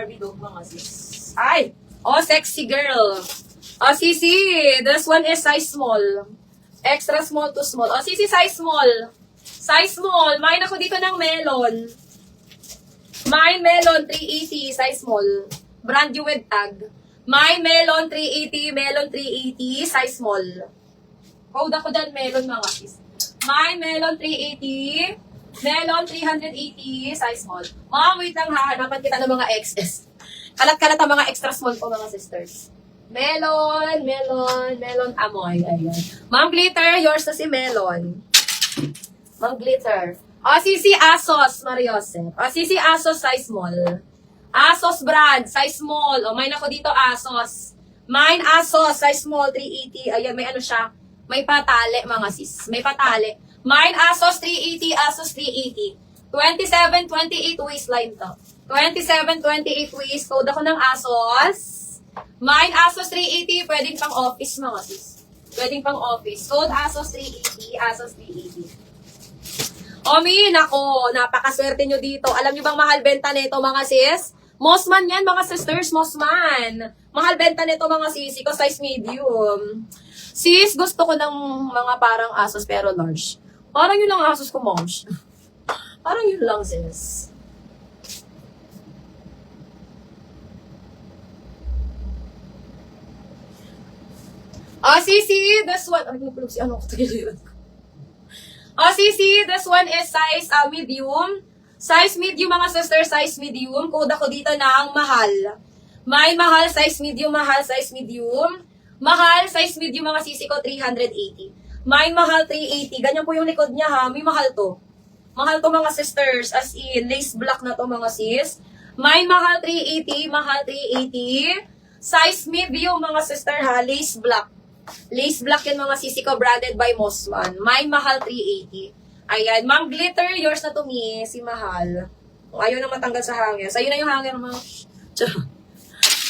Barbie doll, mga sis. Ay! Oh, sexy girl. Oh, Sisi, this one is size small. Extra small to small. Oh, Sisi, size small. Size small. Mine ako dito ng melon. Mine melon, 380, size small. Brand new with tag. Mine melon, 380, melon 380, size small. Code ako dyan, melon mga sis. Mine melon, 380. Melon, 380, size small. Ma'am, wait lang ha. Hanapan kita ng mga XS. Kalat-kalat ang mga extra small po mga sisters. Melon, melon, melon amoy. Ayan. Ma'am Glitter, yours na si Melon. Ma'am Glitter. O, Sisi Asos, Mariosep. O, Sisi Asos, size small. Asos brand, size small. O, mine ako dito, Asos. Mine Asos, size small, 380. Ayan, may ano siya. May patali, mga sis. May patali. Mine Asos 380, Asos 380. 27-28 waistline to. 27-28 waist. Code ako ng Asos. Mine Asos 380, pwedeng pang office mga sis. Pwedeng pang office. Code Asos 380, Asos 380. Omi, nako, napakaswerte nyo dito. Alam nyo bang mahal benta nito mga sis? Mossman yan mga sisters, Mossman. Mahal benta nito mga sisi ko, size medium. Sis, gusto ko ng mga parang Asos pero large. Parang yun lang Asos ko, moms. Parang yun lang, sis. Sisi, this one. Ay, napulog si ano ko. Tagiliran ko. Sisi, this one is size medium. Size medium, mga sister, size medium. Code ako dito ng mahal. May mahal, size medium, mahal, size medium. Mahal, size medium, mga sisi ko, 380. May mahal, 380. Ganyan po yung likod niya, ha. May mahal to. Mahal to, mga sisters. As in, lace black na to, mga sis. May mahal, 380. Mahal, 380. Size medium, mga sister, ha. Lace black. Lace black yan, mga sisi ko, branded by Mossman. May mahal, 380. Ayan. Ma'am Glitter, yours na to, me. Si Mahal. Ayaw na matanggal sa hanger. Sa'yo na yung hanger, ma'am.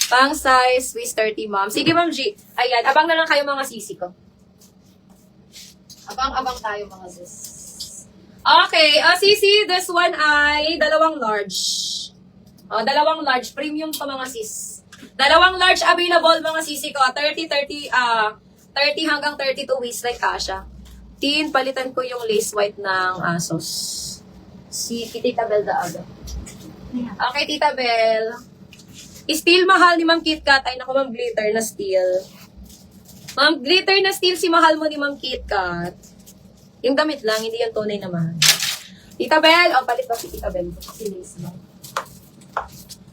Pang size, Swiss 30, ma'am. Sige, ma'am G. Ayan. Abang na lang kayo, mga sisi ko. Abang-abang tayo, mga sis. Okay, Sisi, this one ay dalawang large. Dalawang large. Premium to, mga sis. Dalawang large available, mga sisi ko. 30 hanggang 32 waistline kasha. Tin, palitan ko yung lace white ng Asos. Si Tita Bel Daaga. Okay, Tita Bel. Steel mahal ni Ma'am KitKat. Ay, naku, Ma'am Glitter na steel. Ma'am, glitter na steel si mahal mo ni Ma'am KitKat. Yung damit lang, hindi yung tunay na mahal. Tita Bel, palit pa si Tita Bel. Si lace lang.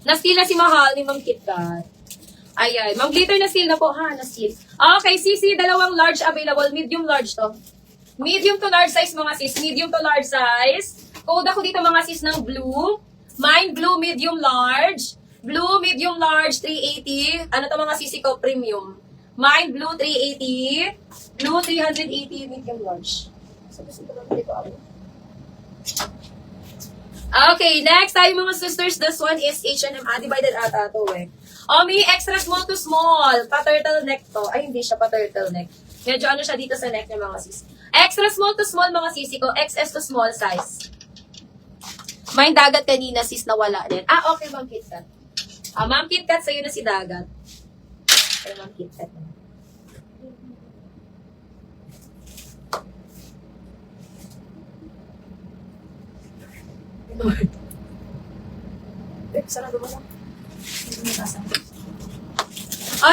Na steel na si mahal ni Ma'am KitKat. Ayan, Ma'am glitter na steel na po, ha? Na steel. Okay, Sisi, dalawang large available. Medium large to. Medium to large size, mga sis. Medium to large size. Code ako dito, mga sis, ng blue. Mine blue, medium large. Blue, medium large, 380. Ano to, mga sisi ko? Premium. Mine blue, 380. Blue, 380, medium large. Okay, next tayo, mga sisters. This one is H&M. Divided ata to, eh. May extra small to small. Pa-turtleneck to. Ay, hindi siya pa-turtleneck. Medyo ano siya dito sa neck niya, mga sis. Extra small to small, mga sisi ko. XS to small size. May dagat kanina, sis, na wala din. Okay, Ma'am KitKat. Ma'am KitKat, sa'yo na si dagat. Okay, Ma'am KitKat. Sarado mo lang.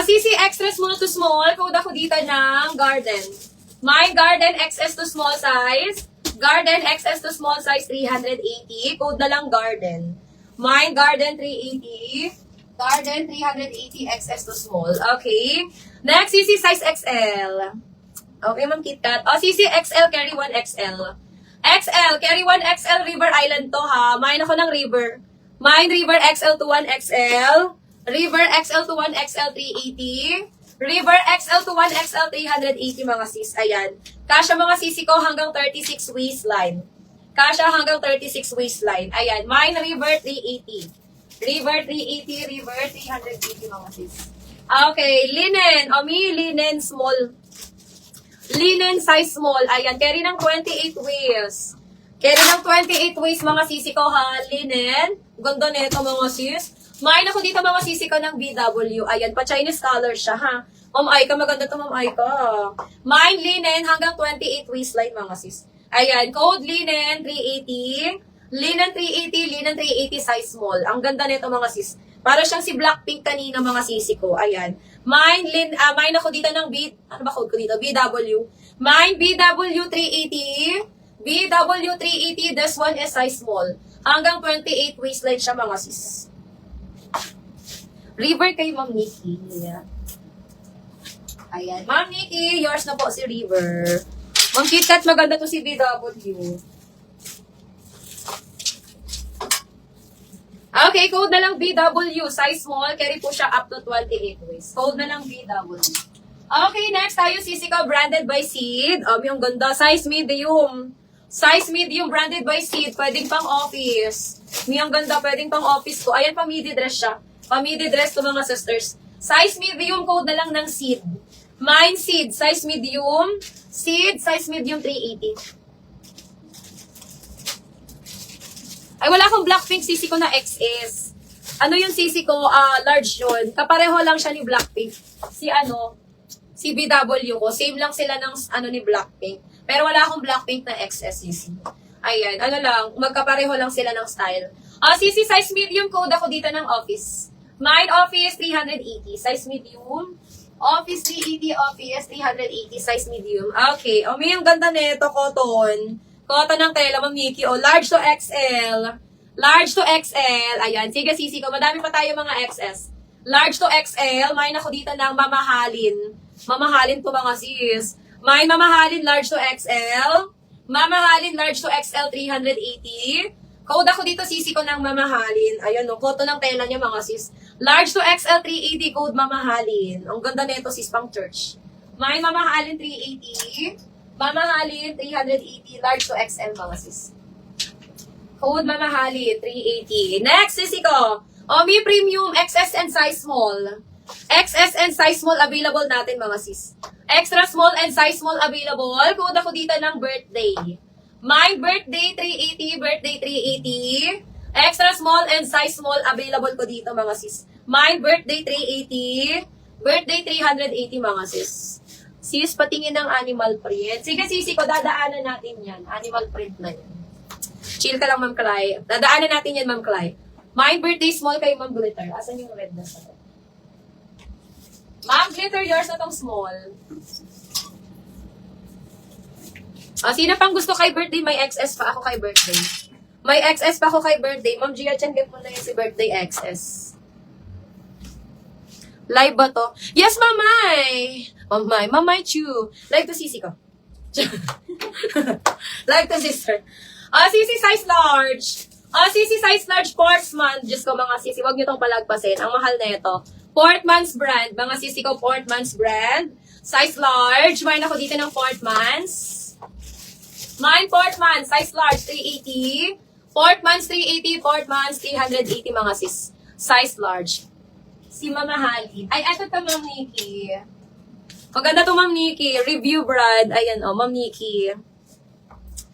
Sisi, extra small to small. Code ako dito ng Garden. My Garden XS to small size. Garden XS to small size 380. Code na lang Garden. My Garden 380. Garden 380 XS to small. Okay. Next, Sisi, size XL. Okay, Ma'am KitKat. Sisi, XL, carry 1 XL. XL, carry 1 XL, River Island to, ha. Mine ako ng River. Mine River XL to 1 XL. River XL to 1 XL 380. River XL to 1 XL 380, mga sis. Ayan. Kasha, mga sisi ko hanggang 36 waistline. Kasha hanggang 36 waistline. Ayan. Mine River 380. River 380, River 380, mga sis. Okay. Linen. Linen small. Linen size small. Ayan. Carry ng 28 waist. Carry ng 28 waist, mga sisi ko, ha. Linen. Ganda nito, mga sis. Mine ako dito mga sisi ko ng BW. Ayan, pa Chinese color siya, ha? Ma'am Aika, maganda to, Ma'am Aika. Mine linen hanggang 28 waistline, mga sis. Ayan, code linen 380. Linen 380, linen 380 size small. Ang ganda nito, mga sis. Para siyang si Blackpink kanina, mga sisi ko. Ayan. Mine ako dito ng ano ba code ko dito? BW. Mine BW 380. BW 380, this one is size small. Hanggang 28 waistline siya, mga sis. River kay Ma'am Nikki. Ayan. Ma'am Nikki, yours na po si River. Ma'am KitKat, maganda to si BW. Okay, code na lang BW. Size small, carry po siya up to 28 waist. Code na lang BW. Okay, next tayo sisikaw branded by Seed. Yung ganda. Size medium. Size medium branded by Seed. Pwedeng pang office. Yung ganda, pwedeng pang office ko. Ayan, pamidi dress siya. Pamidi dress to mga sisters. Size medium, code na lang ng Seed. Mine Seed, size medium. Seed, size medium 380. Ay, wala akong Blackpink sisi ko na XS. Ano yung sisi ko? Large yun. Kapareho lang siya ni Blackpink. Si BW ko. Same lang sila ng ni Blackpink. Pero wala akong Blackpink na XS sisi. Ayan, magkapareho lang sila ng style. Sisi, size medium code ako dito ng office. Mine office, 380. Size medium. Office, 380. Office, 380. Size medium. Okay. May yung ganda nito, cotton. Cotton ng tela, Ma'am Nikki. Large to XL. Large to XL. Ayan. Sige, sisi ko. Madami pa tayo mga XS. Large to XL. Mine ako dito ng mamahalin. Mamahalin po mga sis. Mine mamahalin large to XL. Mamahalin large to XL 380. Code ako dito sisi ko ng mamahalin. Ayan o. Cotton ng tela niya mga sis. Large to XL 380. Code mamahalin. Ang ganda nito sis pang church. Mine mamahalin 380. Mamahalin, 380, large to XL, mga sis. Code mamahalin, 380. Next, sisi ko. May premium, XS and size small. XS and size small available natin, mga sis. Extra small and size small available. Code ako dito ng birthday. My birthday, 380, birthday, 380. Extra small and size small available ko dito, mga sis. My birthday, 380. Birthday, 380, mga sis. Sis, patingin ng animal print. Sige, sisi ko, dadaanan natin yan. Animal print na yan. Chill ka lang, Ma'am Clay. Dadaanan natin yan, Ma'am Clay. My birthday small kay Ma'am Glitter. Asan yung red na sa to? Ma'am Glitter, yours na tong small. Sino pang gusto kay birthday? May XS pa ako kay birthday. May XS pa ako kay birthday. Ma'am Gia Chan, give mo na yun si birthday XS. Live ba to? Yes, Mamay! Mamay Chu. Live to sisi ko. Live to sister. Sisi size large. Sisi size large Portman. Diyos ko mga sisi, wag nyo tong palagpasin. Ang mahal na ito. Portman's brand. Mga sisi ko, Portman's brand. Size large. Mayroon ako dito ng Portman's. Mine Portman. Size large, 380. Portman's 380. Portman's 380 mga sis. Size large. Si Mamahali. Ay, eto to, Ma'am Nikki. Maganda to, Ma'am Nikki. Review brand. Ayan, Ma'am Nikki.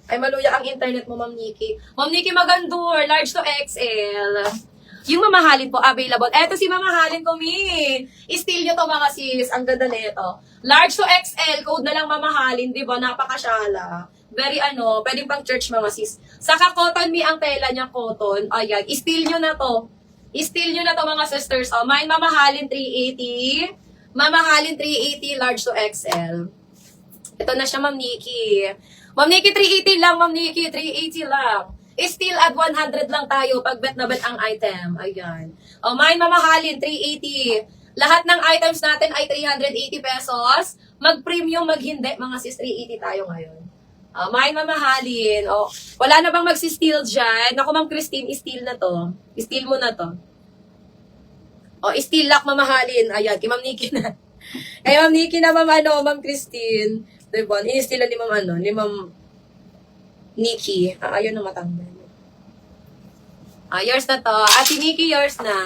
Ay, maluya ang internet mo, Ma'am Nikki. Ma'am Nikki, magandor. Large to XL. Yung mamahalin po, available. Eto si mamahalin ko, mi. Steal nyo to, mga sis. Ang ganda nito. Large to XL. Code na lang mamahalin, di ba? Napakasyala. Very pwedeng pang church, mga sis. Saka cotton, mi, ang tela niya, cotton. Ayan, steal nyo na to. I-steal nyo na to mga sisters. Mine mamahalin 380. Mamahalin 380 large to XL. Ito na siya, Ma'am Nikki. Ma'am Nikki, 380 lang, Ma'am Nikki. 380 lang. I-steal at 100 lang tayo pag bet na bet ang item. Ayan. Mine mamahalin 380. Lahat ng items natin ay 380 pesos. Mag-premium, mag-hindi. Mga sis, 380 tayo ngayon. Mine mamahalin. Wala na bang magsi-steal dyan? Naku, Ma'am Christine, i-steal na to. I-steal mo na to. I-steal lock mamahalin. Ayan, kay Ma'am Nikki na. Kay Ma'am Nikki na, Ma'am Christine. Diba? I-steal ni ni Ma'am Nikki. Ayun na matanggal. Yours na to. Si Nikki, yours na.